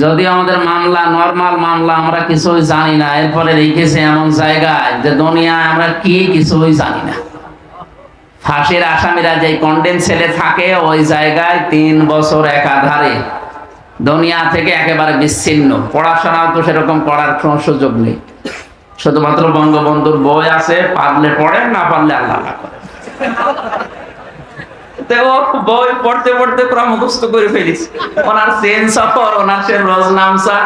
যদি আমাদের মামলা নরমাল মামলা, আমরা কিছুই জানি না, এরপরে রেখেছে এমন জায়গায় যে দুনিয়ায় আমরা কি কিছুই জানি না। ফাঁসির আসামিরা যে কন্ডেম সেলে থাকে ওই জায়গায় 3 বছর একাধারে দুনিয়া থেকে একেবারে বিচ্ছিন্ন। পড়াশোনাও তো সেরকম করার কোনো সুযোগ নেই, শুধুমাত্র বঙ্গবন্ধুর বই আছে, পারলে পড়েন, না পারলে আল্লাহ করে। বই পড়তে পড়তে পুরো মুখস্থ করে ফেলিস। ওনার চেন সফর, ওনার সে রোজনামসা,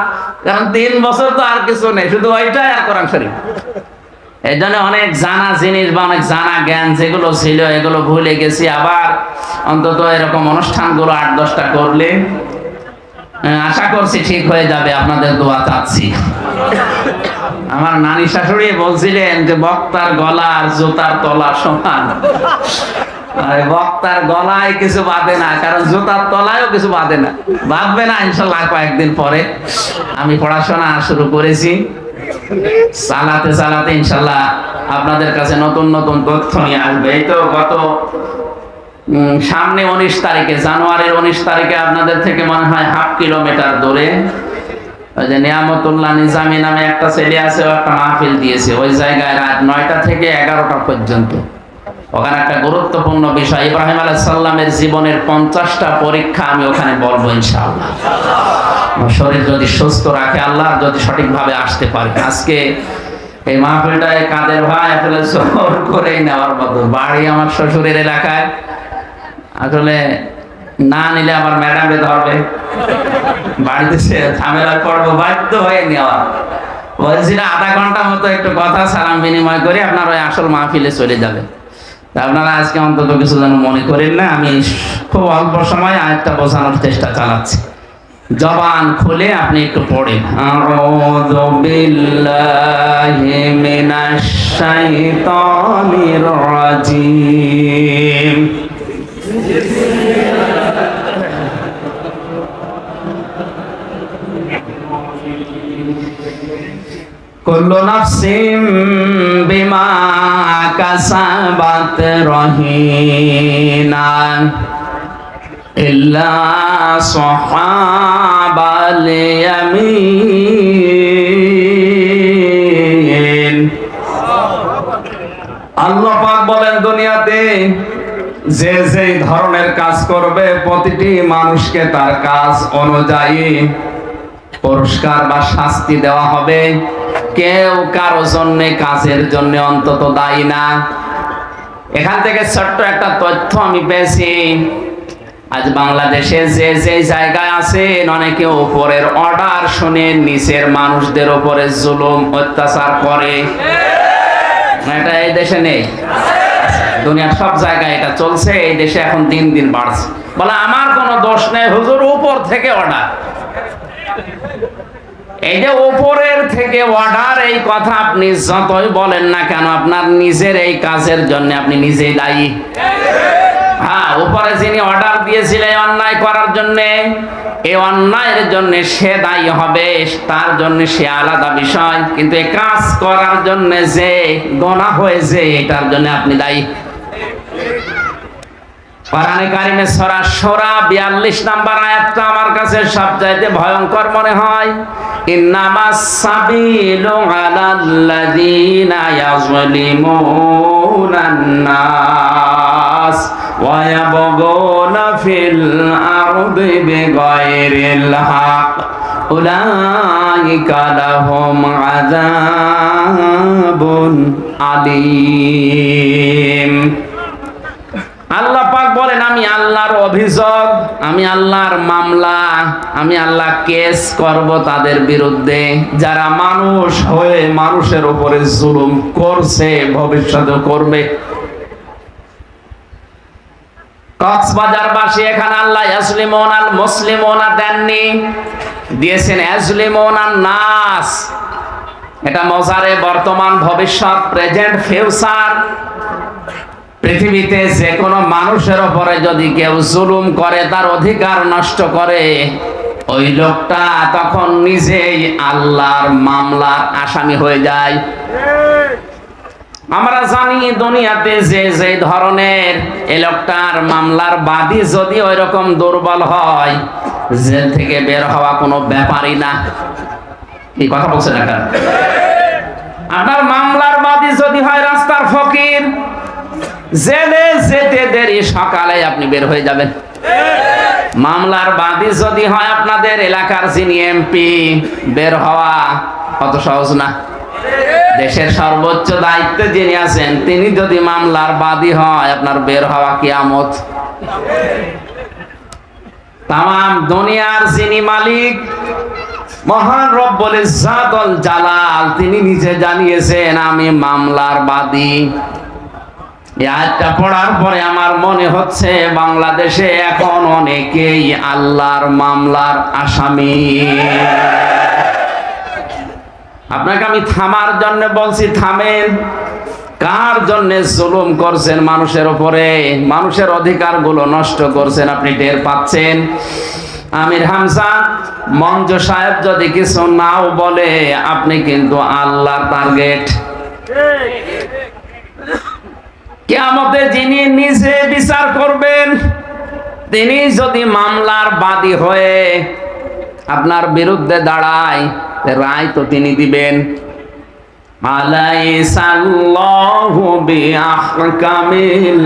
কারণ 3 বছর তো আর কিছু নেই, শুধু ওইটাই আর কোরআন শরীফ। এই জন্য অনেক জানা জিনিস বা অনেক জানা জ্ঞান যেগুলো ছিল এগুলো ভুলে গেছি। আবার অন্তত এরকম অনুষ্ঠানগুলো 8-10টা করলে আশা করছি ঠিক হয়ে যাবে, আপনাদের দোয়া চাচ্ছি। আমার নানি শাশুড়ি বলছিলেন যে বক্তার গলা আর জুতার তলা সমান। বক্তার গলায় কিছু বাঁধে না, কারণ জুতার তলায়ও কিছু বাঁধে না, বাঁধবে না ইনশাল্লাহ কয়েকদিন পরে। আমি পড়াশোনা শুরু করেছি, চালাতে চালাতে ইনশাল্লাহ আপনাদের কাছে নতুন নতুন তথ্য নিয়ে আসবে। এই তো গত সামনে 19 তারিখে, জানুয়ারির 19 তারিখে আপনাদের থেকে মনে হয় 1/2 কিলোমিটার দূরে ওই যে নিয়ামতুল্লাহ নিজামী নামে একটা ছেলে আছে, ও একটা মাহফিল দিয়েছে। ওই জায়গায় রাত 9টা থেকে 11টা পর্যন্ত। ওখানে একটা গুরুত্বপূর্ণ বিষয়, ইব্রাহিম আলাইহিস সালামের জীবনের 50টা পরীক্ষা আমি ওখানে বলবো ইনশাআল্লাহ। শরীর যদি সুস্থ রাখে আল্লাহ, যদি সঠিকভাবে আসতে পারে। আজকে এই মাহফিলটায় কাদের ভাই আসলে জোর করেই নেওয়ার মতো। বাড়ি আমার শ্বশুরের এলাকায়, আসলে না নিলে আমার ম্যাডামে ধরবে, বাড়িতে সে ঝামেলায় পড়বো, বাধ্য হয়ে নেওয়া। বলছি না, আধা ঘন্টা মতো একটু কথা সালাম বিনিময় করে আপনার ওই আসল মাহফিলে চলে যাবে। আপনারা আজকে অন্তত কিছু যেন মনে করেন না, আমি খুব অল্প সময় আরেকটা বোঝানোর চেষ্টা চালাচ্ছি। জবান খুলে আপনি একটু পড়েন, আউযু বিল্লাহি মিনাশ শাইতানির রাজিম। কুল্লু নাফসিন বিমা কাসাবাত রহিনা ইল্লা সাহাবাল ইয়ামিন। আল্লাহ পাক বলেন, দুনিয়াতে যে যে ধরনের কাজ করবে প্রতিটি মানুষকে তার কাজ অনুযায়ী পুরস্কার বা শাস্তি দেওয়া হবে। কেউ কারো জন্য কাজের জন্য অন্তত দায়ী না। এখান থেকে ছোট্ট একটা তথ্য আমি পেয়েছি। আজ বাংলাদেশে যে যে জায়গায় আছেন, অনেকে উপরের অর্ডার শুনে নিচের মানুষদের উপরে জুলুম অত্যাচার করে। এটা এই দেশে নেই, দুনিয়ার সব জায়গায় এটা চলছে। এই দেশে এখন দিন দিন বাড়ছে। বলে আমার কোনো দোষ নেই হুজুর, উপর থেকে অর্ডার। এই যে উপরের থেকে অর্ডার, এই কথা আপনি যতই বলেন না কেন, আপনার নিজের এই কাজের জন্য আপনি নিজেই দায়ী। হ্যাঁ, উপরে যিনি অর্ডার দিয়েছিলেন অন্যায় করার জন্য, এই অন্যায়ের জন্য সে দায়ী হবে, তার জন্য সে আলাদা বিষয়। কিন্তু এই কাজ করার জন্য যে গুনাহ হয়েছে, এটার জন্য আপনি দায়ী। কোরআনে কারিমে সূরা শূরা 42 নম্বর আয়াতটা আমার কাছে সবচাইতে ভয়ঙ্কর মনে হয়। ইন্নামাস সাবিলু আলাল্লাযীনা ইয়াযলিমুনান নাস ওয়া ইয়াবগুনা ফিল আরদি বিগাইরিল হক উলাইকা লাহুম আযাবুন আলীম। আল্লাহ পাক বলেন, আমি আল্লাহর অভিযোগ, আমি আল্লাহর মামলা, আমি আল্লাহ কেস করব তাদের বিরুদ্ধে যারা মানুষ হয়ে মানুষের উপরে জুলুম করছে, ভবিষ্যতেও করবে। কক্সবাজারবাসী এখানে আল্লাহ ইয়াসলিমুন আল মুসলিমুনা দেননি, দিয়েছেন ইয়াসলিমুন আন নাস। এটা মজারে বর্তমান, ভবিষ্যৎ, প্রেজেন্ট, ফিউচার। পৃথিবীতে যে কোনো মানুষের উপরে যদি কেউ জুলুম করে, তার অধিকার নষ্ট করে, ওই লোকটা তখন নিজেই আল্লাহর মামলার আসামি হয়ে যায়। আমরা জানি দুনিয়াতে যে যে ধরনের এই লোকটার মামলার বাদী যদি ওই রকম দুর্বল হয়, জেল থেকে বের হওয়া কোনো ব্যাপারই না। এই কথা বলছেন না? আপনার মামলার বাদী যদি হয় রাস্তার ফকির, জেলে যেতে দেরি, সকালে আপনি বের হয়ে যাবেন। মামলার বাদী যদি হয় আপনাদের এলাকার যিনি এমপি, বের হওয়া অত সহজ না। দেশের সর্বোচ্চ দায়িত্বে যিনি আছেন তিনি যদি মামলার বাদী হয়, আপনার বের হওয়া কিয়ামত। তামাম দুনিয়ার যিনি মালিক, মহান রব্বুল ইজ্জাত ওয়াল জালাল, তিনি নিজে জানিয়েছেন আমি মামলার বাদী। এই আয়াতটা পড়ার পরে আমার মনে হচ্ছে বাংলাদেশে এখন অনেকেই আল্লাহর মামলার আসামি। আপনাকে আমি থামার জন্য বলছি, থামেন। কার জন্য জুলুম করছেন মানুষের উপরে, মানুষের অধিকারগুলো নষ্ট করছেন, আপনি টের পাচ্ছেন। আমির হামজা মঞ্জু সাহেব যদি কিছু নাও বলে, আপনি কিন্তু আল্লাহর টার্গেট। কিয়ামতে যিনি নিজে বিচার করবেন, তিনি যদি মামলার বাদী হয়ে আপনার বিরুদ্ধে দাঁড়ায়, রায় তো তিনি দিবেন। আলাইসাল্লাহু বিআহকামিল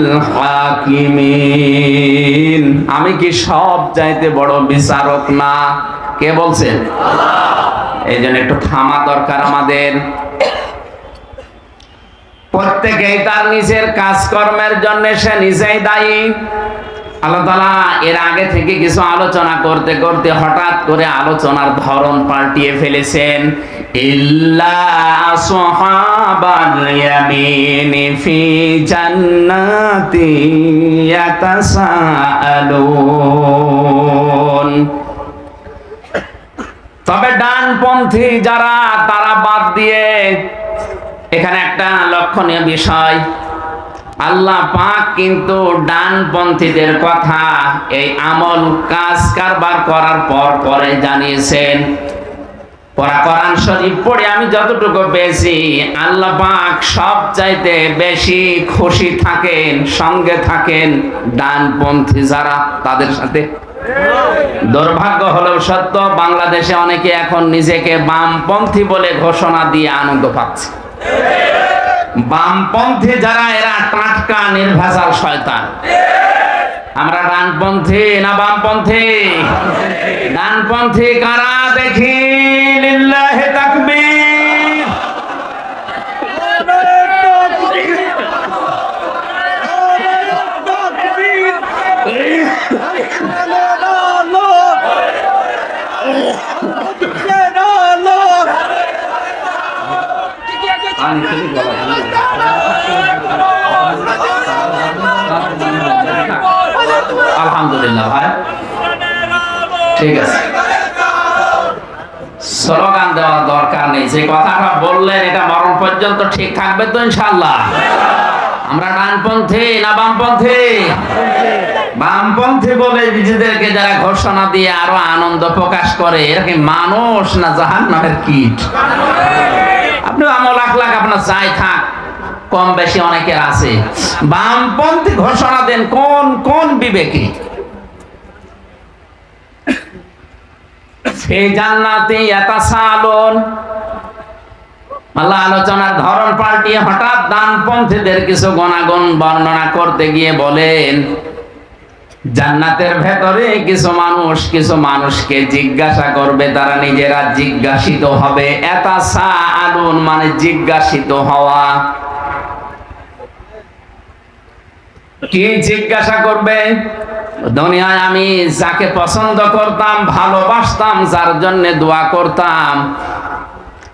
হাকিমিন, আমি কি সব চাইতে বড় বিচারক না? কে বলছেন? আল্লাহ। এই জন্য একটু থামা দরকার আমাদের। প্রত্যেকেই তার নিজের কাজকর্মের জন্য সে নিজেই দায়ী। আল্লাহ তাআলা এর আগে থেকে কিছু আলোচনা করতে করতে হঠাৎ করে আলোচনার ধরন পাল্টিয়ে ফেলেছেন। ইল্লা আসহাবাল ইয়ামিনি ফি জান্নাতি ইয়াতাসাআলুন, তবে ডানপন্থী যারা, তারা বাদ দিয়ে। এখানে একটা লক্ষণীয় বিষয়, আল্লাহ পাক কিন্তু ডানপন্থীদের কথা এই আমল কাজ কারবার করার পর পরে জানিয়েছেন। কোরআন শরীফ পড়ে আমি যতটুকু পেয়েছি, আল্লাহ পাক সব চাইতে বেশি খুশি থাকেন, সঙ্গে থাকেন ডানপন্থী যারা, তাদের সাথে। দুর্ভাগ্য হলেও সত্য, বাংলাদেশে অনেকে এখন নিজেকে বামপন্থী বলে ঘোষণা দিয়ে আনন্দ পাচ্ছে। বামপন্থী যারা, এরা টাটকা নির্ভেজাল শয়তান। আমরা ডানপন্থী না বামপন্থী? ডানপন্থী কারা দেখি? লিল্লাহি তাকবীর। আলহামদুলিল্লাহ ভাই, ঠিক আছে, স্লোগান দেওয়ার দরকার নেই। যে কথাটা বললেন এটা মরণ পর্যন্ত ঠিক থাকবে তো ইনশাআল্লাহ? আমরা ডানপন্থী না বামপন্থী? বামপন্থী বলে নিজেদেরকে যারা ঘোষণা দিয়ে আরো আনন্দ প্রকাশ করে, এরা কি মানুষ না জাহান্নামের কীট? আপনি আমল আখলাক আপনার যাই থাক, কম বেশি অনেকের আছে। বামপন্থী ঘোষণা দেন কোন কোন বিবেকে? সেই জান্নাতে ইয়াতাসাআলুন। আল্লাহ আলোচনার ধরন পাল্টিয়ে হঠাৎ ডানপন্থীদের কিছু গুণাগুণ বর্ণনা করতে গিয়ে বলেন, জান্নাতের ভেতরে কিছু মানুষকে জিজ্ঞাসা করবে, তারা নিজেরা জিজ্ঞাসিত হবে। ইয়াতাসাআলুন মানে জিজ্ঞাসিত হওয়া। কি জিজ্ঞাসা করবে? দুনিয়ায় আমি যাকে পছন্দ করতাম, ভালোবাসতাম, যার জন্য দোয়া করতাম,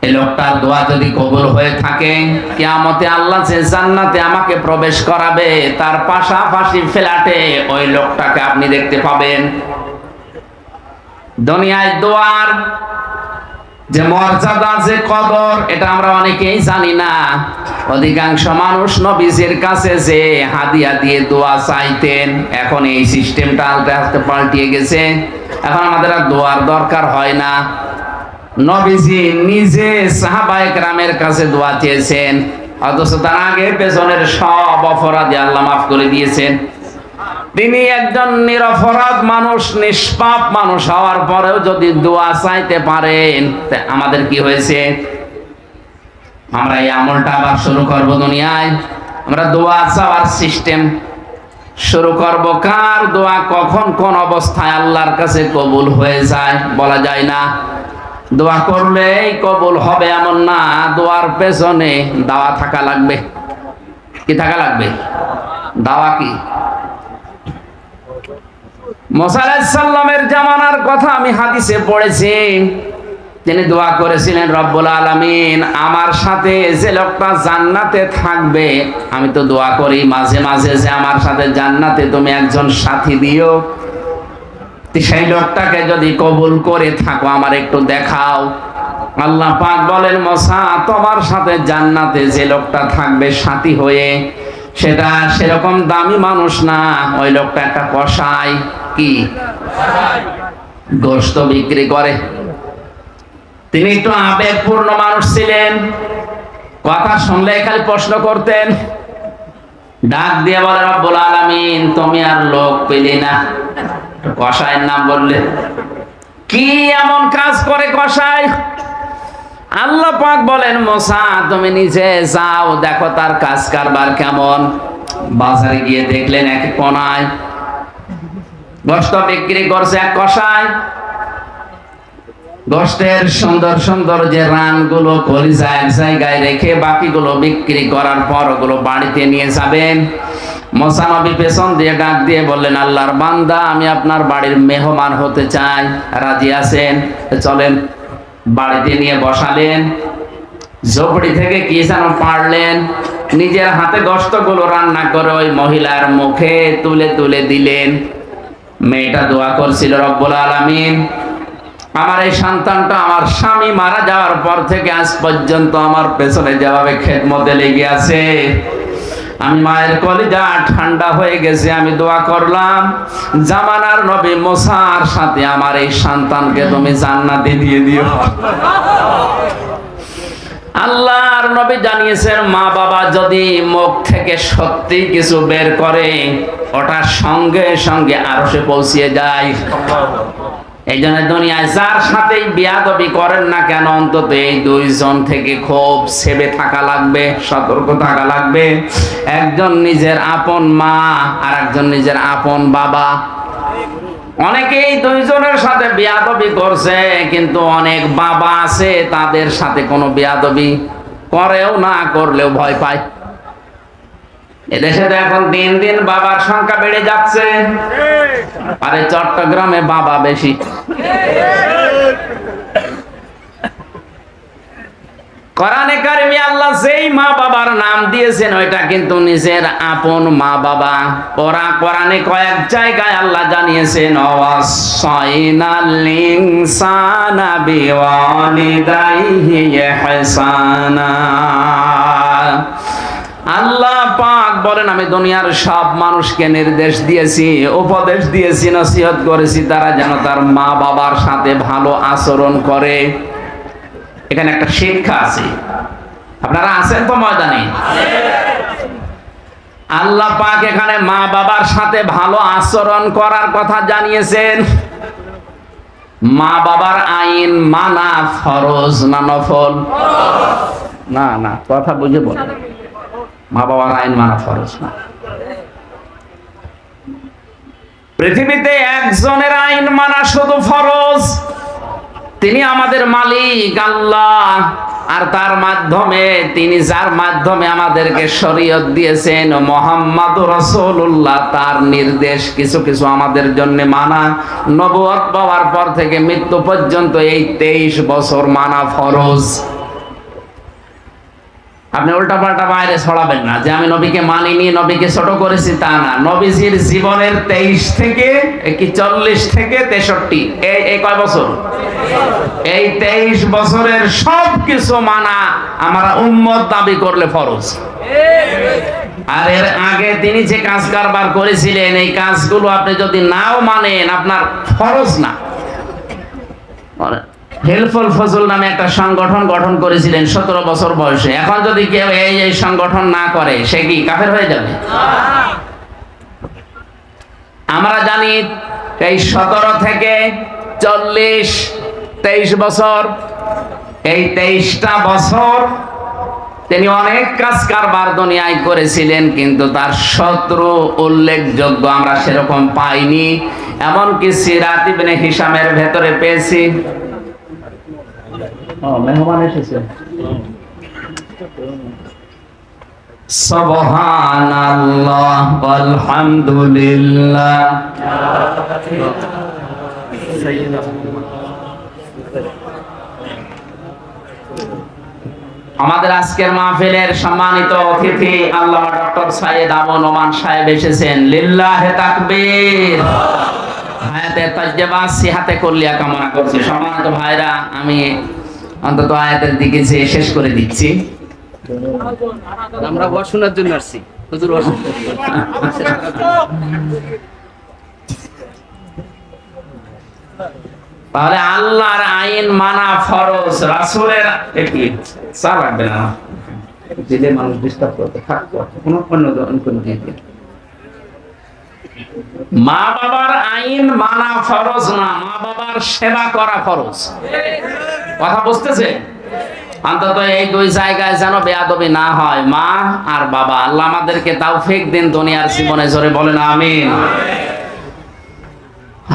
এই লোকটার দোয়া যদি কবুল হয়ে থাকে, কিয়ামতে আল্লাহ যে জান্নাতে আমাকে প্রবেশ করাবে, তার পাশাপাশি ফ্ল্যাটে ওই লোকটাকে আপনি দেখতে পাবেন। দুনিয়ায় দোয়ার যে মর্যাদা, যে কদর, এটা আমরা অনেকেই জানি না। অধিকাংশ মানুষ নবীজির কাছে যে হাদিয়া দিয়ে দোয়া চাইতেন, এখন এই সিস্টেমটা আস্তে আস্তে পাল্টিয়ে গেছে। এখন আমাদের আর দোয়ার দরকার হয় না। নবীজি নিজে সাহাবায়ে কেরামের কাছে দোয়া চেয়েছেন, অথচ তার আগে পেছনের সব অপরাধী আল্লাহ মাফ করে দিয়েছেন। তিনি একজন নিরপরাধ মানুষ, নিষ্পাপ মানুষ হওয়ার পরেও যদি দোয়া চাইতে পারেন, আমাদের কি হয়েছে? আমরা এই আমলটা আবার শুরু করব দুনিয়ায়। আমরা দোয়া চাওয়ার সিস্টেম শুরু করব। কার দোয়া কখন কোন অবস্থায় আল্লাহর কাছে কবুল হয়ে যায় বলা যায় না। দোয়া করলেই কবুল হবে এমন না, দোয়ার পেছনে দাওয়া থাকা লাগবে। কি থাকা লাগবে? দাওয়া কি? মুসা আলাইহিস সালামের জামানার কথা আমি হাদিসে পড়েছি। তিনি দোয়া করেছিলেন, রব্বুল আলামিন আমার সাথে যে লোকটা জান্নাতে থাকবে, আমি তো দোয়া করি মাঝে মাঝে যে আমার সাথে জান্নাতে তুমি একজন সাথী দিও, সেই লোকটাকে যদি কবুল করে থাকো আমার একটু দেখাও। আল্লাহ পাক বলেন, মুসা তোমার সাথে জান্নাতে যে লোকটা থাকবে সাথী হয়ে, সেটা সেরকম দামি মানুষ না, ওই লোকটা একটা কসাই। কি? গোশত বিক্রি করে। তিনি একটু আবেগপূর্ণ মানুষ ছিলেন, কথা শুনলে খালি প্রশ্ন করতেন। ডাক দিয়ে বলে, রব্বুল আলামিন তুমি আর লোক পেলি না, কসাইয়ের নাম বললে। কি এমন কাজ করে কসাই? আল্লাহ পাক বলেন, মুসা তুমি নিজে যাও, দেখো তার কাজ কারবার কেমন। বাজারে গিয়ে দেখলেন এক কোনায় গোশত বিক্রি করছে এক কসাই। গোশতের সুন্দর সুন্দর যে রানগুলো কলিজা এক জায়গায় রেখে বাকিগুলো বিক্রি করার পর ওগুলো বাড়িতে নিয়ে যাবেন। মুসা নবী পেছন দিয়ে ডাক দিয়ে বললেন, আল্লাহর বান্দা আমি আপনার বাড়ির মেহমান হতে চাই, রাজি আছেন? চলেন। বাড়িতে নিয়ে বসালেন, ঝোপড়ি থেকে কি যেন পারলেন, নিজের হাতে গোশতগুলো রান্না করে ওই মহিলার মুখে তুলে তুলে দিলেন। মেয়েটা দোয়া করছিল, রব্বুল আলামিন আমার এই সন্তানটা আমার স্বামী মারা যাওয়ার পর থেকে আজ পর্যন্ত আমার পেছনে যেভাবে খেদমতে লেগে আছে, আমি মায়ের কলিজা ঠান্ডা হয়ে গেছে। আমি দোয়া করলাম, জামানার নবী মুসার সাথে আমার এই সন্তানকে তুমি জান্নাতে দিয়ে দিও। আল্লাহর নবী জানিয়েছেন, মা বাবা যদি মুখ থেকে সত্যি কিছু বের করে, ওটা সঙ্গে সঙ্গে আরশে পৌঁছিয়ে যায়। এই জন্য দুনিয়ায় যার সাথেই বিয়াদবি করেন না কেন, অন্তত এই দুইজন থেকে খুব সেবে থাকা লাগবে, সতর্ক থাকা লাগবে। একজন নিজের আপন মা আর একজন নিজের আপন বাবা। অনেকেই দুইজনের সাথে বিয়াদবি করছে, কিন্তু অনেক বাবা আছে তাদের সাথে কোনো বিয়াদবি করেও না, করলেও ভয় পায়। এদেশে তো এখন দিন দিন বাবার সংখ্যা বেড়ে যাচ্ছে। আরে চট্টগ্রামে বাবা বেশি। কোরআনে কারিমে আল্লাহ যেই মা বাবার নাম দিয়েছেন ওইটা কিন্তু নিজের আপন মা বাবা। ওরা কোরআনে কয়েক জায়গায় আল্লাহ জানিয়েছেন, ওয়াসাইনাল ইনসানা বিওয়ালিদাইহি ইহসানা। আল্লাহ পাক বলেন, আমি দুনিয়ার সব মানুষকে নির্দেশ দিয়েছি, উপদেশ দিয়েছি, নসিহত করেছি, তারা যেন তার মা বাবার সাথে ভালো আচরণ করে। এখানে একটা শিক্ষা আছে, আপনারা আছেন তো ময়দানে? আল্লাহ পাক এখানে মা বাবার সাথে ভালো আচরণ করার কথা জানিয়েছেন। মা বাবার আইন মানা ফরজ না নফল? না না, কথা বুঝে বলেন। মা বাবার আইন মানা ফরজ না। পৃথিবীতে একজনের আইন মানা শুধু ফরজ, তিনি আমাদের মালিক আল্লাহ। আর তার মাধ্যমে, তিনি যার মাধ্যমে আমাদেরকে শরীয়ত দিয়েছেন মুহাম্মদুর রাসূলুল্লাহ, তার নির্দেশ কিছু কিছু আমাদের জন্য মানা নবুয়ত পাওয়ার পর থেকে মৃত্যু পর্যন্ত এই 23 বছর মানা ফরজ। আপনি উল্টা পাল্টা বাইরে ছড়াবেন না যে আমি নবীকে মানিনি, নবীকে ছোট করেছি, তা না। নবীজির জীবনের 23 থেকে 40 থেকে 63, এই কয় বছর? এই 23 বছরের সব কিছু মানা আমরা উম্মত দাবি করলে ফরজ। আর এর আগে তিনি যে কাজ কারবার করেছিলেন, এই কাজগুলো আপনি যদি নাও মানেন আপনার ফরজ না। হেল্পফুল ফজল নামে একটা সংগঠন গঠন করেছিলেন 17 বছর বয়সে। এখন যদি কেউ এই সংগঠন না করে, সে কি কাফের হয়ে যাবে? আমরা জানি এই 17 থেকে 40-23 বছর, এই 23টা বছর তিনি অনেক কাজ কারবার দুনিয়ায় করেছিলেন, কিন্তু তার শত্রু উল্লেখযোগ্য আমরা সেরকম পাইনি। এমনকি সিরাত ইবনে হিশামের ভেতরে পেয়েছি। মেহমান এসেছে। সুবহানাল্লাহ আলহামদুলিল্লাহ। আমাদের আজকের মাহফিলের সম্মানিত অতিথি আল্লামা ডক্টর সাইয়েদ আবু নোমান সাহেব এসেছেন। লিল্লাহে তাকবীর। হায়াতে তাজ্জাবা সিহাতে কুল্লিয়া কামনা করছি। সম্মানিত ভাইরা, আমি অন্তত আয়াতের দিকে যে শেষ করে দিচ্ছি। আমরা ওয়াজ শোনার জন্য আসছি, হুজুর ওয়াজ। তাহলে আল্লাহর আইন মানা ফরজ, রাসূলের কি চা লাগবে না, দিলে মানুষ ডিস্টার্ব করতে থাকতো কোনো দিয়ে। মা বাবার আইন মানা ফরজ না, মা বাবার সেবা করা ফরজ। কথা বুঝতেছে? অন্তত এই দুই জায়গায় যেন বেয়াদবি না হয়, মা আর বাবা। আল্লাহ আমাদেরকে তাওফিক দিন দুনিয়ার জীবনে, জোরে বলেন আমিন।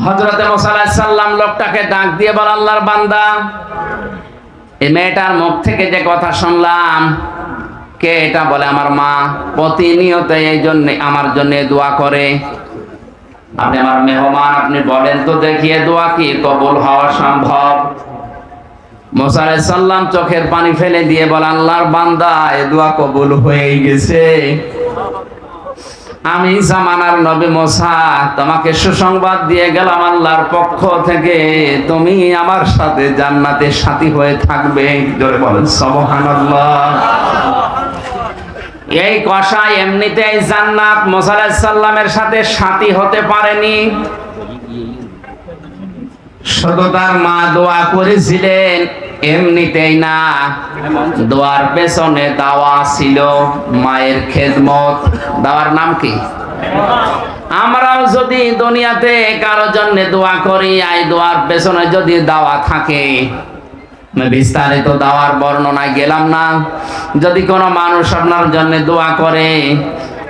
হযরতে মুসা আলাইহিস সালাম লোকটাকে ডাক দিয়ে বল, আল্লাহর বান্দা, এই মেয়েটার মুখ থেকে যে কথা শুনলাম, কে এটা? বলে আমার মা। প্রতিনিয়ত এই জন্য আমার জন্য দোয়া করে। আপনি আমার মেহমান, আপনি বলেন তো দেখিয়ে দোয়া কি কবুল হওয়া সম্ভব? মুসা আলাইহিস সালাম চোখের পানি ফেলে দিয়ে বলে, আল্লাহর বান্দা, এই দোয়া কবুল হয়ে গেছে। আমি জামানার নবী মুসা তোমাকে সুসংবাদ দিয়ে গেলাম আল্লাহর পক্ষ থেকে, তুমি আমার সাথে জান্নাতে সাথী হয়ে থাকবে। জোরে বলেন সুবহানাল্লাহ। এই কষাই এমনিতেই জান্নাত মুসা আলাইহিস সালামের সাথে সাথী হতে পারেনি, শুধু তার মা দোয়া করেছিলেন এমনিতেই না, দোয়ার পেছনে দাওয়া ছিল, মায়ের খেদমত। দাওয়ার নাম কি? আমরাও যদি দুনিয়াতে কারো জন্য দোয়া করি, এই দোয়ার পেছনে যদি দাওয়া থাকে, বিস্তারিত দাওয়ার বর্ণনায় গেলাম না। যদি কোনো মানুষ আপনার জন্য দোয়া করে,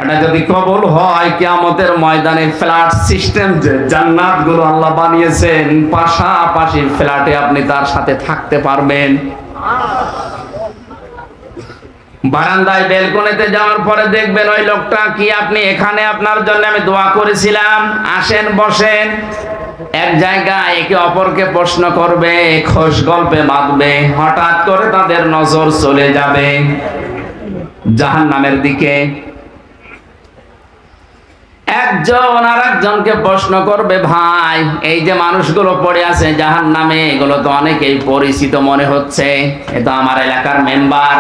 এটা যদি কবুল হয়, কিয়ামতের ময়দানে ফ্ল্যাট সিস্টেম যে জান্নাতগুলো আল্লাহ বানিয়েছেন, পাশাপাশি ফ্ল্যাটে আপনি তার সাথে থাকতে পারবেন। বারান্দায় বেলকনিতে যাওয়ার পরে দেখবেন ওই লোকটা কি, আপনি এখানে, আপনার জন্য আমি দোয়া করেছিলাম, আসেন বসেন। এক জায়গায় একে অপরকে প্রশ্ন করবে, খোশ গল্পে বাঁধবে। হঠাৎ করে তাদের নজর চলে যাবে জাহান্নামের দিকে। একজন আর একজনকে প্রশ্ন করবে, ভাই, এই যে মানুষগুলো পড়ে আছে জাহান্নামে, এগুলো তো অনেকেই পরিচিত মনে হচ্ছে। এ তো আমার এলাকার মেম্বার,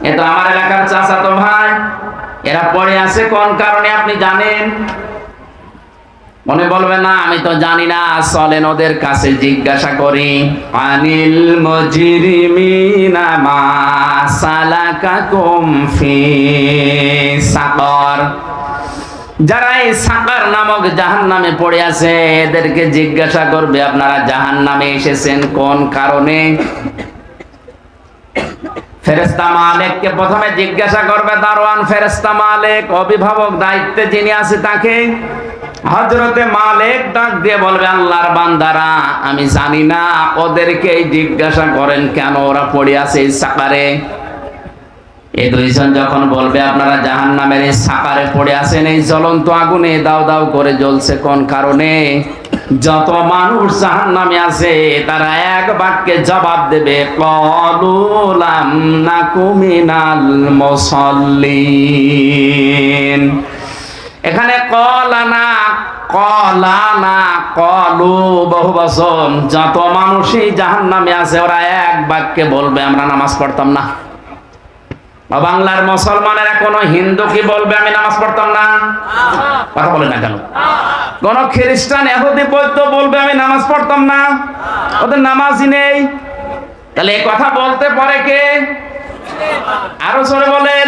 এ তো আমার এলাকার চাচাতো ভাই। এরা পড়ে আছে কোন কারণে আপনি জানেন? মনে বলবে না, আমি তো জানি না। চলেন ওদের কাছে জিজ্ঞাসা করি। আনিল মুজরিমিনা মা সালাকাকুম ফি সাকর। যারা এই সাকার নামক জাহান্নামে পড়ে আছে, এদেরকে জিজ্ঞাসা করবে, আপনারা জাহান্নামে এসেছেন কোন কারণে? ফেরেশতা মালিককে প্রথমে জিজ্ঞাসা করবে, দারওয়ান ফেরেশতা মালিক, অভিভাবক দায়িত্বে যিনি আছে তাকে। হযরতে মালিক ডাক দিয়ে বলবে, আল্লাহর বান্দারা, আমি জানি না, ওদেরকে জিজ্ঞাসা করেন কেন ওরা পড়ে আছে এই সাকারে। এই দুইজন যখন বলবে, আপনারা জাহান্নামের এই সাকারে পড়ে আছেন, এই জ্বলন্ত আগুনে দাও দাও করে জ্বলছে কোন কারণে? যত মানুষ জাহান্নামে আছে তারা এক বাক্যে জবাব দেবে, ক্বালু লাম নাকু মিনাল মুসাল্লিন। এখানে ক্বালানা, ক্বালানা, ক্বালু বহু বচন। যত মানুষই জাহান্নামে আছে ওরা এক বাক্যে বলবে, আমরা নামাজ পড়তাম না। বাংলার মুসলমানেরা কোন হিন্দু কি বলবে, আমি নামাজ পড়তাম না? কথা বলে না কেন? কোন খ্রিস্টান ইহুদি বৌদ্ধ বলবে, আমি নামাজ পড়তাম না? ওদের নামাজই নেই। তাহলে এই কথা বলতে পারে কে? আরো জোরে বলেন।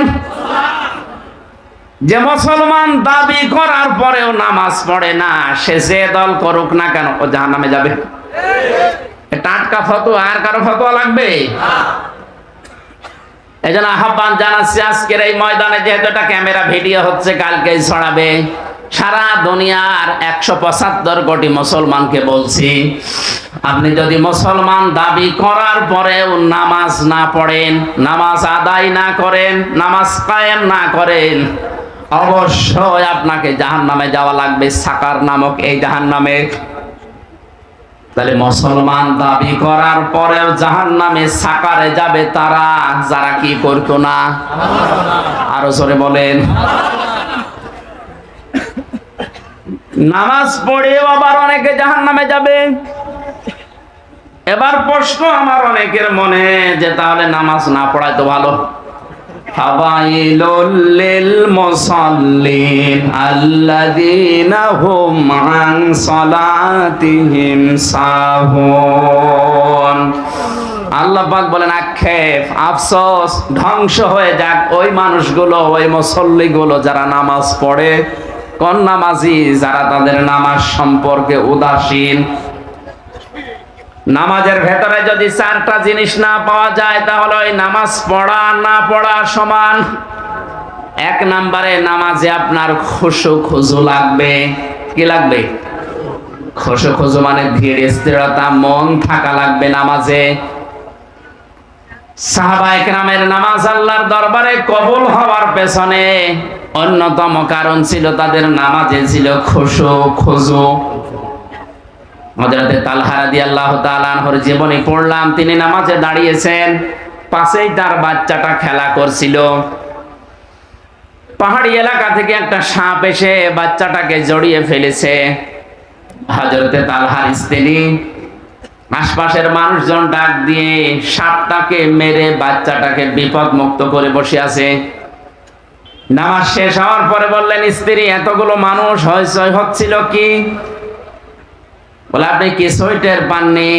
যে মুসলমান দাবি করার পরেও নামাজ পড়ে না, সে যে দল করুক না কেন ও জাহান্নামে যাবে। টাটকা ফতোয়া, আর কারো ফতোয়া লাগবে? এই জন্য আহ্বান জানাচ্ছি, আজকের এই ময়দানে যেহেতু একটা ক্যামেরা ভিডিও হচ্ছে, কালকেই ছড়াবে, সারা দুনিয়ার 175 কোটি মুসলমানকে বলছি, আপনি যদি মুসলমান দাবি করার পরেও নামাজ না পড়েন, নামাজ আদায় না করেন, নামাজ কায়েম না করেন, অবশ্যই আপনাকে জাহান্নামে যাওয়া লাগবে, সাকার নামক এই জাহান্নামে। তাহলে মুসলমান দাবি করার পরেও জাহান্নামে সাকারে যাবে তারা যারা কি করতো না। আরো জোরে বলেন। নামাজ পড়েও আবার অনেকে জাহান্নামে যাবে। এবার প্রশ্ন আমার অনেকের মনে, যে তাহলে নামাজ না পড়ায় তো ভালো। ফাওয়াইলুল লিল মুসাল্লিন আল্লাযীনা হুম আন সালাতিহিম সাহুন। আল্লাহ পাক বলেন, আক্ষেপ, আফসোস, ধ্বংস হয়ে যাক ওই মানুষগুলো, ওই মুসল্লিগুলো যারা নামাজ পড়ে। কোন নামাজি? যারা তাদের নামাজ সম্পর্কে উদাসীন। নামাজের ভেতরে যদি 4টা জিনিস না পাওয়া যায়, তাহলে ওই নামাজ পড়া না পড়া সমান। 1 নম্বরে নামাজে আপনার খুশু খুজু লাগবে। কি লাগবে? খুশু খুজু মানে ধীর স্থিরতা, মন থাকা লাগবে নামাজে। সাহাবায়ে কেরামের নামাজ আল্লাহর দরবারে কবুল হওয়ার পেছনে অন্যতম কারণ ছিল তাদের নামাজে ছিল খুশু খুজু। হযরতে তালহা রাদিয়াল্লাহু তাআলা আনহুর জীবনী পড়লাম, তিনি নামাজে দাঁড়িয়েছেন, পাশেই তার বাচ্চাটা খেলা করছিল। পাহাড়ি এলাকা থেকে একটা সাপ এসে বাচ্চাটাকে জড়িয়ে ফেলেছে। হযরতে তালহার স্ত্রী আশপাশের মানুষজন ডাক দিয়ে সাপটাকে মেরে বাচ্চাটাকে বিপদ মুক্ত করে বসে আছে। নামাজ শেষ হওয়ার পরে বললেন, স্ত্রী, এতগুলো মানুষ হইচই হচ্ছিল কি? বলে, আপনি কিছুই টের পাননি?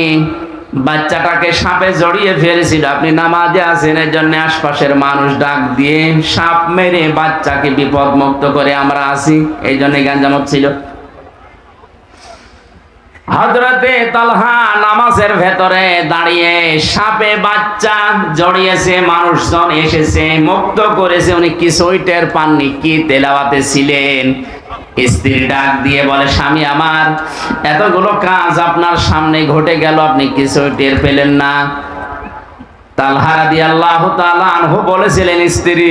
বাচ্চাটাকে সাপে জড়িয়ে ফেলেছিল, আপনি নামাজে আছেন, এর জন্য আশপাশের মানুষ ডাক দিয়ে সাপ মেরে বাচ্চাকে বিপদ মুক্ত করে আমরা আছি, এই জন্য গাঞ্জাম হচ্ছিল। হযরতে তালহা নামাজের ভেতরে দাঁড়িয়ে সাপে বাচ্চা জড়িয়েছে, মানুষজন এসেছে, মুক্ত করেছে, উনি কিছুই টের পাননি। কি তেলাওয়াতে ছিলেন? স্ত্রী ডাক দিয়ে বলে, স্বামী আমার, এতগুলো কাজ আপনার সামনে ঘটে গেল, আপনি কিছুই টের পেলেন না। তালহা রাদিয়াল্লাহু তাআলা আনহু বলেছিলেন, স্ত্রী,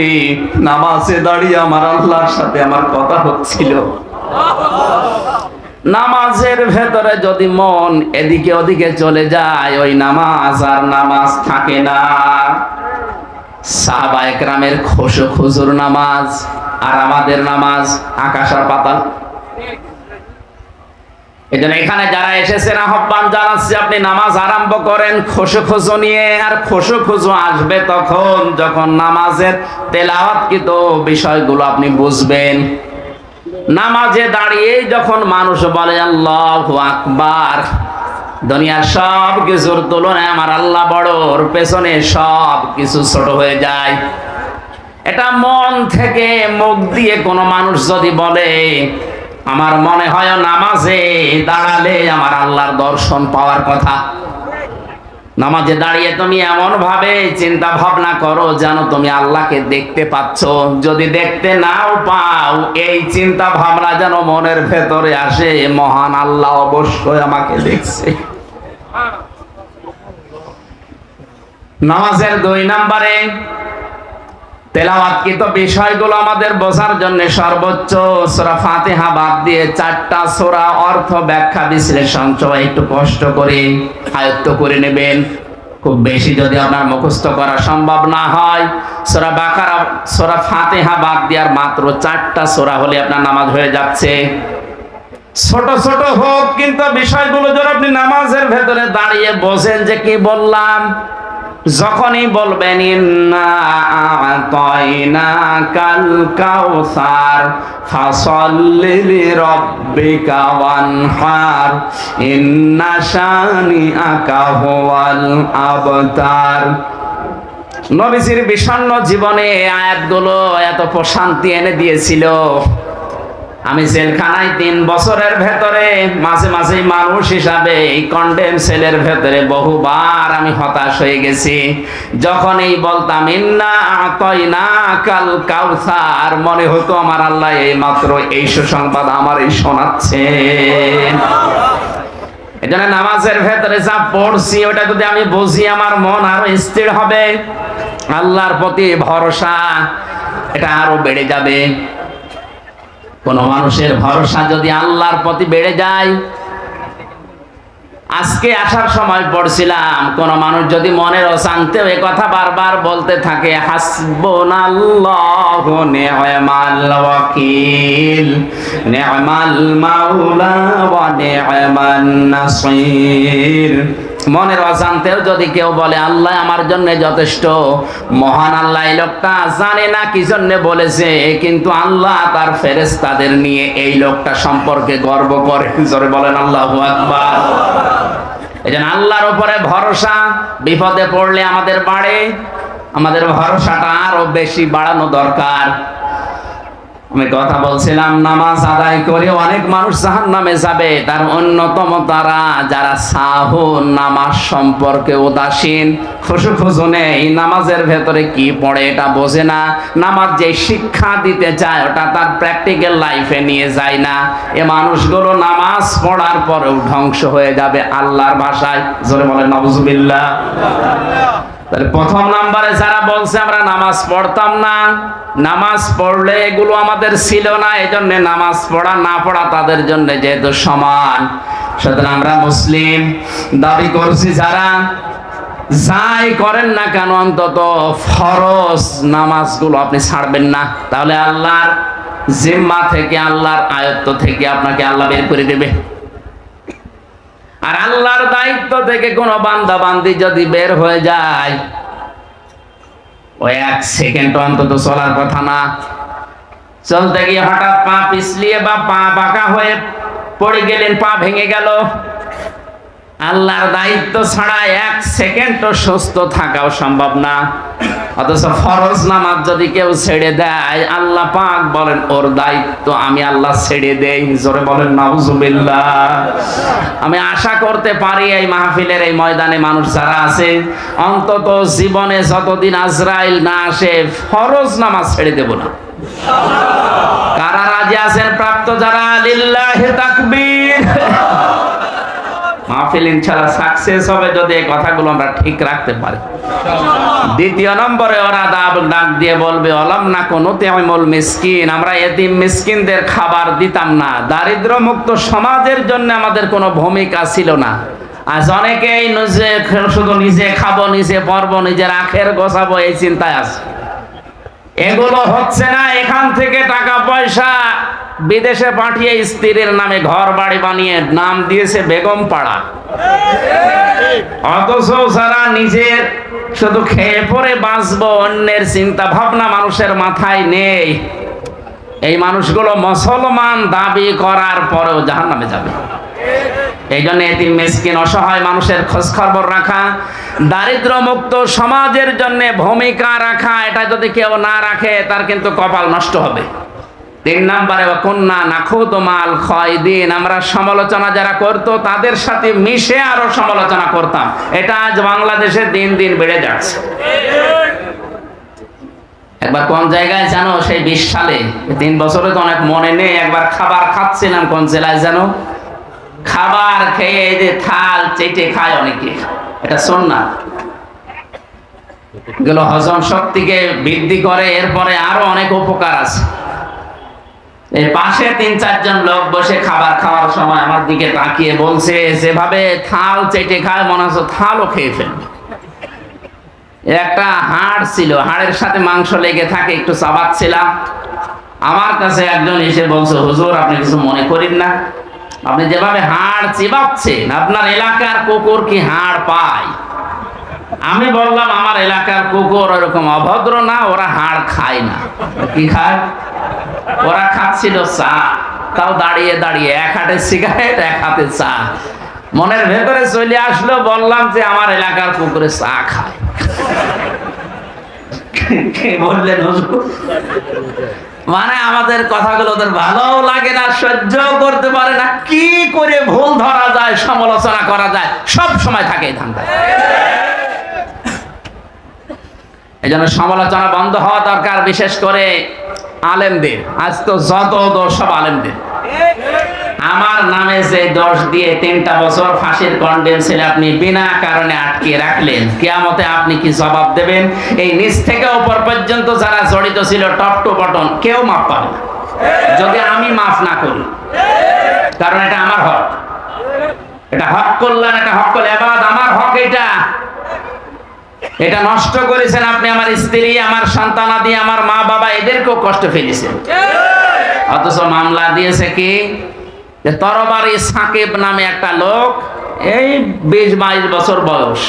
নামাজে দাঁড়িয়ে আমার আল্লাহর সাথে আমার কথা হচ্ছিল। নামাজের ভেতরে যদি মন এদিকে ওদিকে চলে যায়, ওই নামাজ আর নামাজ থাকে না। সাহাবায়ে কেরামের খুশু খুজুর নামাজ আর আমাদের নামাজ আকাশ আর পাতাল। এজন্য এখানে যারা এসেছেন আহ্বান জানাচ্ছি, আপনি নামাজ আরম্ভ করেন খুশু খুজু নিয়ে। আর খুশু খুজু আসবে তখন যখন নামাজের তেলাওয়াতকৃত বিষয়গুলো আপনি বুঝবেন। নামাজে দাঁড়িয়ে যখন মানুষ বলে আল্লাহু আকবার, দুনিয়ার সব কিছুর তুলনায় আমার আল্লাহ বড়, ওর পেছনে সব কিছু ছোট হয়ে যায়। এটা মন থেকে মুখ দিয়ে কোনো মানুষ যদি বলে, আমার মনে হয় নামাজে দাঁড়ালে আমার আল্লাহর দর্শন পাওয়ার কথা। নামাজে দাঁড়িয়ে তুমি এমন ভাবে চিন্তা ভাবনা করো যেন তুমি আল্লাহকে দেখতে পাচ্ছ। যদি দেখতে নাও পাও, এই চিন্তা ভাবনা যেন মনের ভেতরে আসে, মহান আল্লাহ অবশ্যই আমাকে দেখছে। নামাজের 2 নম্বরে তেলাওয়াতকৃত বিষয়গুলো আমাদের বোঝার জন্য সর্বোচ্চ সূরা ফাতিহা বাদ দিয়ে 4টা সূরা অর্থ ব্যাখ্যা বিশ্লেষণ সহ একটু কষ্ট করে আয়ত্ত করে নেবেন। খুব বেশি যদি আপনার মুখস্থ করা সম্ভব না হয়, সূরা বাকারা, সূরা ফাতিহা বাদ দিয়ে আর মাত্র 4টা সূরা হলে আপনার নামাজ হয়ে যাচ্ছে। ছোট ছোট হোক, কিন্তু বিষয়গুলো যদি আপনি নামাজের ভেতরে দাঁড়িয়ে বোঝেন যে কি বললাম, যখনই বলবেন ইন্না আ'তাইনাকাল কাউসার ফাসাল্লি লিরাব্বিকা ওয়ানহার ইন্না শানিআকা হুয়াল আবতার, নবীজির বিষণ্ণ জীবনে এই আয়াতগুলো এত প্রশান্তি এনে দিয়েছিল। আমি জেলখানায় 3 বছরের ভেতরে মাঝে মাঝে মানুষ হিসাবে এই কন্ডেম সেলের ভেতরে বহুবার আমি হতাশ হয়ে গেছি। যখন এই বলতাম ইন্না আতাইনা কাল কাউসার, মনে হতো আমার আল্লাহ এই মাত্র এই সুসংবাদ আমার এই শোনাচ্ছেন। এজন্য নামাজের ভেতরে যা পড়ছি ওটা যদি আমি বুঝি, আমার মন আরো স্থির হবে, আল্লাহর প্রতি ভরসা এটা আরো বেড়ে যাবে। কোন মানুষের ভরসা যদি আল্লাহর প্রতি বেড়ে যায়, আজকে আসার সময় পড়ছিলাম, কোন মানুষ যদি মনের অশান্তিও এ কথা বারবার বলতে থাকে, হাসবুনাল্লাহু নি'মাল ওয়াকিল নি'মাল মাওলা ওয়া নি'মান নাসির, মনের অশান্তিও যদি কেউ বলে আল্লাহ আমার জন্য যথেষ্ট, মহান আল্লাহ এই লোকটা জানে না কি জন্য বলেছে, কিন্তু আল্লাহ তার ফেরেশতাদের নিয়ে এই লোকটা সম্পর্কে গর্ব করে। জোরে বলেন আল্লাহু আকবার। এজন্য আল্লাহর উপরে ভরসা বিপদে পড়লে আমাদের বাড়ে, আমাদের ভরসাটা আরো বেশি বাড়ানো দরকার। আমি কথা বলছিলাম, নামাজ আদায় করে অনেক মানুষ জাহান্নামে যাবে, তার অন্যতম তারা যারা সাহুন, নামাজ সম্পর্কে উদাসীন, খুশু নেই, নামাজের ভেতরে কি পড়ে এটা বোঝে না, নামাজ যে শিক্ষা দিতে চায় ওটা তার প্র্যাকটিক্যাল লাইফে নিয়ে যায় না। এ মানুষগুলো নামাজ পড়ার পরেও ধ্বংস হয়ে যাবে আল্লাহর ভাষায়। জোরে বলেন নাউজুবিল্লাহ। তাহলে প্রথম নাম্বারে যারা বলছে আমরা নামাজ পড়তাম না, নামাজ পড়লে এগুলো আমাদের ছিল না, এজন্য নামাজ পড়া না পড়া তাদের জন্য যেহেতু সমান, সুতরাং আমরা মুসলিম দাবি করছি যারা, যাই করেন না কেন অন্তত ফরজ নামাজগুলো আপনি ছাড়বেন না, তাহলে আল্লাহর জিম্মা থেকে, আল্লাহর আয়ত্ত থেকে আপনাকে আল্লাহ বের করে দেবে। আর আল্লাহর দায়িত্ব থেকে কোন বান্দা বান্দি যদি বের হয়ে যায়, ওই 1 সেকেন্ড অন্তত চলার কথা না। চলতে গিয়ে হঠাৎ পা পিছলিয়ে বা পা বাঁকা হয়ে পড়ে গেলেন, পা ভেঙে গেল, আল্লাহর দায়িত্ব ছাড়া 1 সেকেন্ডও সুস্থ থাকাও সম্ভব না। অথচ ফরজ নামাজ যদি কেউ ছেড়ে দেয়, আল্লাহ পাক বলেন ওর দায়িত্ব আমি আল্লাহ ছেড়ে দেই। জোরে বলেন নাউজুবিল্লাহ। আমি আশা করতে পারি এই মাহফিলের এই ময়দানে মানুষ যারা আছে, অন্তত জীবনে যতদিন আজরাইল না আসে ফরজ নামাজ ছেড়ে দেব না। কারা রাজি আছেন প্রাপ্ত যারা? লিল্লাহি তাকবীর। মাহফিল ইনশাআল্লাহ সাকসেস হবে যদি এই কথাগুলো আমরা ঠিক রাখতে পারি। দ্বিতীয় নম্বরে ওরা ডাক দিয়ে বলবে অলাম না কোনো তেমল মিসকিন, আমরা এতিম মিসকিনদের খাবার দিতাম না, দারিদ্র মুক্ত সমাজের জন্য আমাদের কোনো ভূমিকা ছিল না। আজ অনেকেই শুধু নিজে খাবো, নিজে পরবো, নিজের আখের গোছাবো এই চিন্তায় আছে। এগুলো হচ্ছে না, এখান থেকে টাকা পয়সা বিদেশে পাঠিয়ে স্ত্রীর নামে ঘর বাড়ি বানিয়ে নাম দিয়েছে বেগম পাড়া। অথচ যারা নিজের শুধু খেয়ে পরে বাঁচবো, অন্যের চিন্তা ভাবনা মানুষের মাথায় নেই, এই মানুষগুলো মুসলমান দাবি করার পরেও জাহান্নামে যাবে। এই জন্য এতিম মিসকিন অসহায় মানুষের খোঁজ খবর রাখা, দারিদ্র মুক্ত সমাজের জন্য ভূমিকা রাখা, এটা যদি কেউ না রাখে তার কিন্তু কপাল নষ্ট হবে। 3 নম্বরে কন্যা নাখুদ মাল খায়দিন, আমরা সমালোচনা যারা করতো তাদের সাথে মিশে আরো সমালোচনা করতাম। এটা আজ বাংলাদেশে দিন দিন বেড়ে যাচ্ছে। একবার কোন জায়গায় জানো, সেই 20 সালে, 3 বছরে তো অনেক মনে নেই, একবার খাবার খাচ্ছিলাম কোন জেলায় জানো, খাবার খেয়ে যে থাল চেটে খায় অনেকে, এটা সুন্নাত। এগুলো হজম শক্তিকে বৃদ্ধি করে, এরপরে আরো অনেক উপকার আছে। এই পাশে 3-4 জন লোক বসে খাবার খাওয়ার সময় আমার দিকে তাকিয়ে বলছে, যেভাবে থাল চেটে খায় মনে হচ্ছে থালও খেয়ে ফেলবে। একটা হাড় ছিল, হাড়ের সাথে মাংস লেগে থাকে, একটু চাবাচ্ছিলাম। আমার কাছে একজন এসে বলছে, হুজুর আপনি কিছু মনে করেন না, আপনি যেভাবে হাড় চিবাচ্ছেন, আপনার এলাকার কুকুর কি হাড় পায়? আমি বললাম আমার এলাকার কুকুর ওরকম অভদ্র না, ওরা হাড় খায় না। কি খায়? ওরা খাচ্ছিল চা, তাও দাঁড়িয়ে দাঁড়িয়ে, 1 হাতে সিগারেট 1 হাতে চা। মনের ভেতরে চলে আসলো, বললাম যে আমার এলাকার কুকুরে চা খায়। কে বললেন হুজুর? মানে আমাদের কথাগুলো ওদের ভালোও লাগে না, সহ্য করতে পারে না, কি করে ভুল ধরা যায়, সমালোচনা করা যায়, সব সময় থাকে এই ধান্দা। এই জন্য সমালোচনা বন্ধ হওয়া দরকার, বিশেষ করে আলেমদের। আজ তো যত দোষ সব আলেমদের। আমার নামে যে দোষ দিয়ে 3টা বছর ফাঁসির কন্ডেম ছেলে আপনি বিনা কারণে আটকে রাখলেন, কিয়ামতে আপনি কি জবাব দেবেন? এই নিচ থেকে উপর পর্যন্ত যারা জড়িত ছিল, টপ টু বটন, কেউ মাফ পাবে না যদি আমি মাফ না করি। কারণ এটা আমার হক, এটা হক করলেন, এটা হক করলে এবার আমার হক। এটা নষ্ট করেছেন আপনি, আমার স্ত্রী, আমার সন্তানাদি, আমার মা বাবা, এদেরকেও কষ্ট ফেলেছেন। অথচ মামলা দিয়েছে কি, যে তরবারি সাকিব নামে একটা লোক, এই 20-22 বছর বয়স,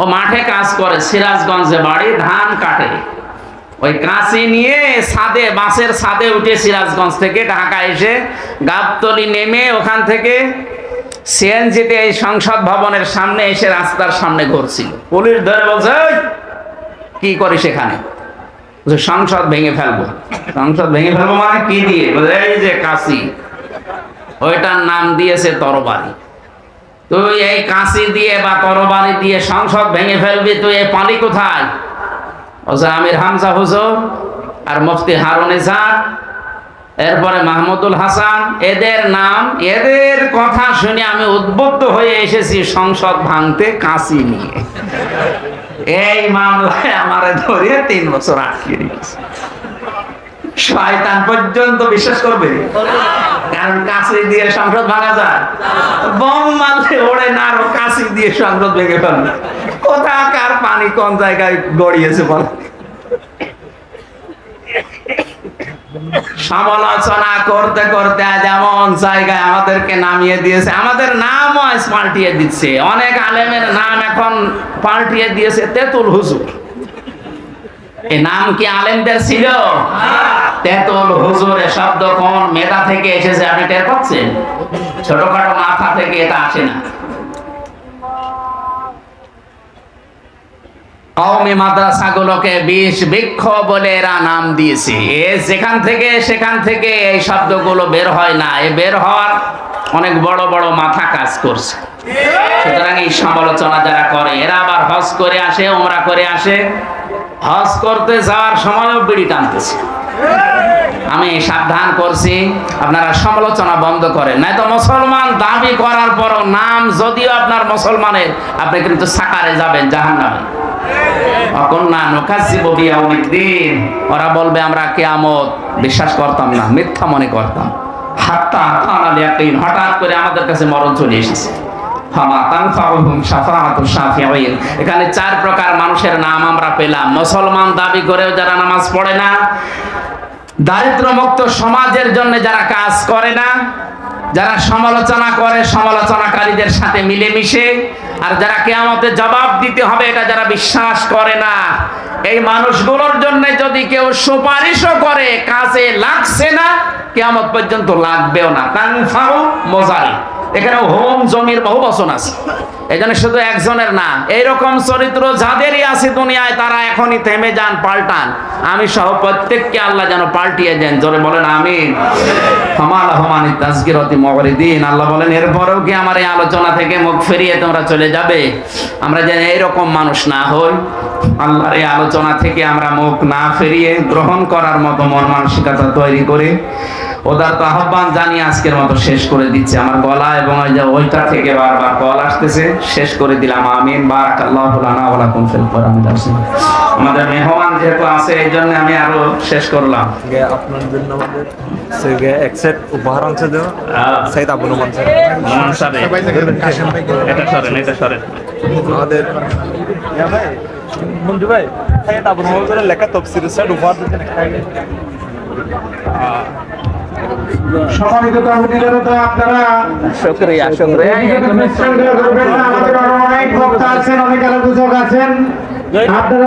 ও মাঠে কাজ করে, সিরাজগঞ্জে বাড়ি, ধান কাটে। ওই কাঁচি নিয়ে ছাদে, বাসের ছাদে উঠে সিরাজগঞ্জ থেকে ঢাকা এসে গাবতলী নেমে ওখান থেকে সিএনজিতে এই সংসদ ভবনের সামনে এসে রাস্তার সামনে ঘুরছিল। পুলিশ ধরে বলছে, "এই, কি করিস এখানে?" বলছে, "সংসদ ভেঙে ফেলবো।" সংসদ ভেঙে ফেলবো মানে কি দিয়ে? বলে, "এই যে কাঁচি, ওইটার নাম দিয়েছে তরবারি। তুই এই কাঁচি দিয়ে বা তরবারি দিয়ে সংসদ ভেঙে ফেলবি, তুই এই পালি কোথায়?" বলছে, "আমির হামজা হুজুর আর মুফতি হারুন ইসহাক, এরপরে মাহমুদুল হাসান, এদের নাম, এদের কথা শুনে আমি উদ্বুদ্ধ হয়ে এসেছি সংসদ ভাঙতে কাঁচি নিয়ে। এই মামলায় আমারে ধরে 3 বছর আটকে রেখেছে।" শয়তান পর্যন্ত বিশ্বাস করবে, কারণ কাঁচি দিয়ে সংসদ ভাঙা যায়? বোম মারলে ওড়ে না, আর কাঁচি দিয়ে সংসদ ভেঙে ফেলবে। কোথাকার পানি কোন জায়গায় গড়িয়েছে বল? সমালোচনা করতে করতে যেমন জায়গায় আমাদেরকে নামিয়ে দিয়েছে, আমাদের নামও আজ পাল্টিয়ে দিচ্ছে। অনেক আলেমের নাম এখন পাল্টিয়ে দিয়েছে তেতুল হুজুর। এই নাম কি আলেমদের ছিল? তেতুল হুজুর এ শব্দ কোন মেধা থেকে এসেছে আপনি টের পাচ্ছেন? ছোটখাটো মাথা থেকে এটা আসে না। কওমি মাদ্রাসাগুলোকে বিষ বৃক্ষ বলে এরা নাম দিয়েছে। যেখান থেকে সেখান থেকে এই শব্দগুলো বের হয় না, এ বের হওয়ার অনেক বড় বড় মাথা কাজ করছে। সুতরাং এই সমালোচনা যারা করে, এরা আবার হজ করে আসে, ওমরা করে আসে, হজ করতে যাওয়ার সময়ও বিড়ি টানতেছে। আমি সাবধান করছি, আপনারা সমালোচনা বন্ধ করেন, নয়তো মুসলমান দাবি করার পরও নাম যদিও আপনার মুসলমানের, আপনি কিন্তু সাকারে যাবেন, জাহান্নামে। ওরা বলবে আমরা কিয়ামত বিশ্বাস করতাম না, মিথ্যা মনে করতাম। হঠাৎ করে আমাদের কাছে মরণ চলে এসেছে। এখানে 4 প্রকার মানুষের নাম আমরা পেলাম। মুসলমান দাবি করেও যারা নামাজ পড়ে না, দারিদ্র্যমুক্ত সমাজের জন্য যারা কাজ করে না, যারা সমালোচনা করে সমালোচনাকারীদের সাথে মিলেমিশে, আর যারা কিয়ামতে জবাব দিতে হবে এটা যারা বিশ্বাস করে না, এই মানুষগুলোর জন্য যদি কেউ সুপারিশও করে, কাজে লাগছে না, কিয়ামত পর্যন্ত লাগবেও না। তানফাউ মোজারি, এখানে হোম জমির বহু বচন আছে। এই জন্য শুধু একজনের না, এইরকম চরিত্র যাদেরই আছে দুনিয়ায়, তারা এখনই থেমে যান, পাল্টান। আমি সহ প্রত্যেককে আল্লাহ যেন পাল্টিয়ে দেন। জোরে বলেন আমিন। আল্লাহ বলেন, এরপরেও কি আমার এই আলোচনা থেকে মুখ ফিরিয়ে তোমরা চলে যাবে? আমরা যেন এইরকম মানুষ না হই, আল্লাহর এই আলোচনা থেকে আমরা মুখ না ফিরিয়ে গ্রহণ করার মতো মন মানসিকতা তৈরি করে ওদের তো আহ্বান জানিয়ে আজকের মতো শেষ করে দিচ্ছে। আমার গলা এবং ওইটা থেকে বারবার কল আসতেছে, শেষ করে দিলাম। আমিন। বারাকাল্লাহু লানা ওয়া লাকুম ফিল কোরআনিল কারীম। আমাদের মেহমান যেহেতু আছে, এই জন্য আমি আরো শেষ করলাম। আপনার জন্য আমাদের সেগে এক সেট উপহার আছে দেওয়া সাইদ আবু নোমান স্যার। এটা সরেন। আমাদের ভাই মঞ্জু ভাই, সাইদ আবু নোমান স্যারের লেখা তাফসীরের সেট উপহার দিচ্ছেন। সম্মানিত কমিটির তো আপনারা শুকরিয়া। আমাদের অনেক বক্তা আছেন, অনেক আলোচক আছেন, আপনারা